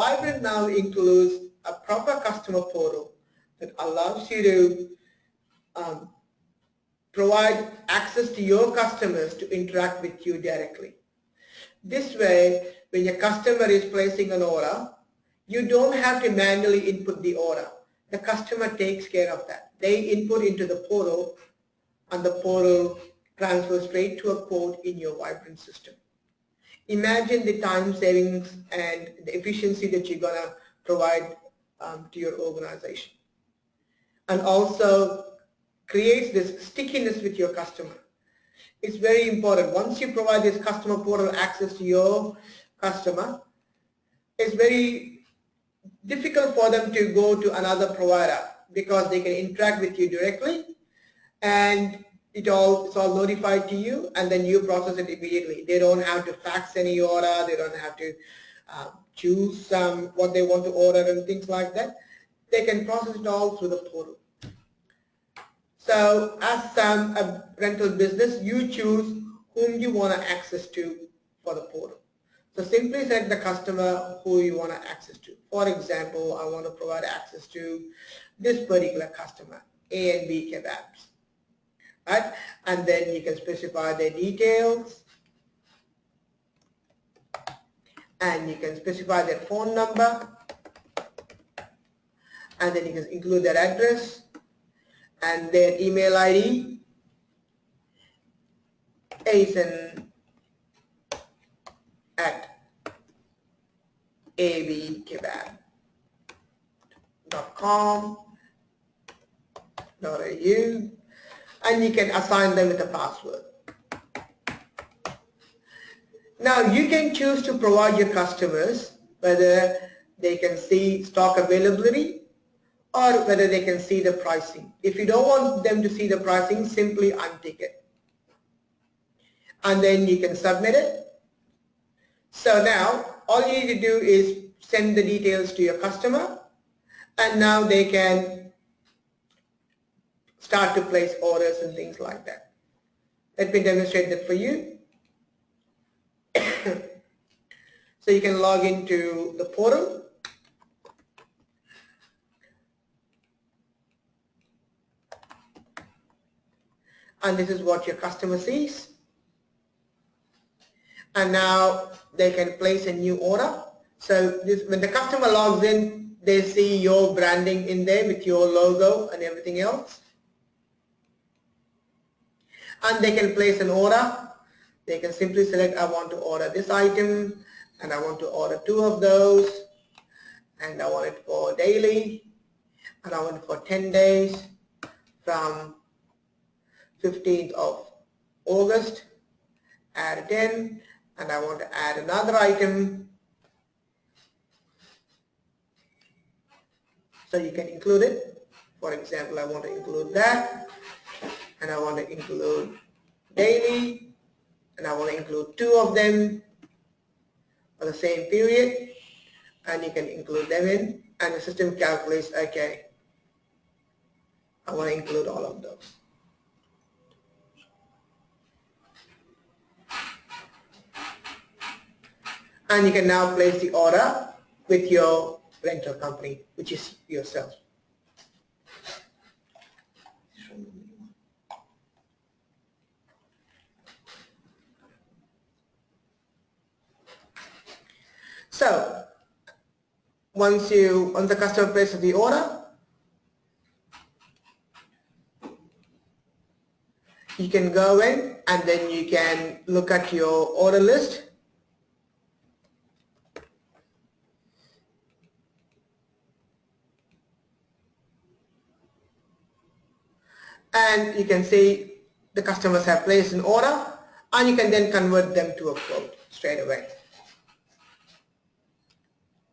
Viberent now includes a proper customer portal that allows you to provide access to your customers to interact with you directly. This way, when your customer is placing an order, you don't have to manually input the order. The customer takes care of that. They input into the portal, and the portal transfers straight to a quote in your Viberent system. Imagine the time savings and the efficiency that you're going to provide to your organization. And also creates this stickiness with your customer. It's very important. Once you provide this customer portal access to your customer, it's very difficult for them to go to another provider because they can interact with you directly, and it's all notified to you, and then you process it immediately. They don't have to fax any order. They don't have to choose what they want to order and things like that. They can process it all through the portal. So as a rental business, you choose whom you want to access to for the portal. So simply select the customer who you want to access to. For example, I want to provide access to this particular customer, A and B kebabs. Right? And then you can specify their details, and you can specify their phone number, and then you can include their address and their email ID, asen@abkebab.com.au, and you can assign them with a password. Now you can choose to provide your customers whether they can see stock availability or whether they can see the pricing. If you don't want them to see the pricing, simply untick it. And then you can submit it. So now all you need to do is send the details to your customer, and now they can start to place orders and things like that. Let me demonstrate that for you. So you can log into the portal. And this is what your customer sees. And now they can place a new order. So when the customer logs in, they see your branding in there with your logo and everything else. And they can place an order. They can simply select, I want to order this item, and I want to order 2 of those, and I want it for daily, and I want it for 10 days from 15th of August, add 10, and I want to add another item. So you can include it. For example, I want to include that, and I want to include daily, and I want to include 2 of them for the same period, and you can include them in, and the system calculates, okay, I want to include all of those. And you can now place the order with your rental company, which is yourself. So once the customer places the order, you can go in and then you can look at your order list. And you can see the customers have placed an order, and you can then convert them to a quote straight away.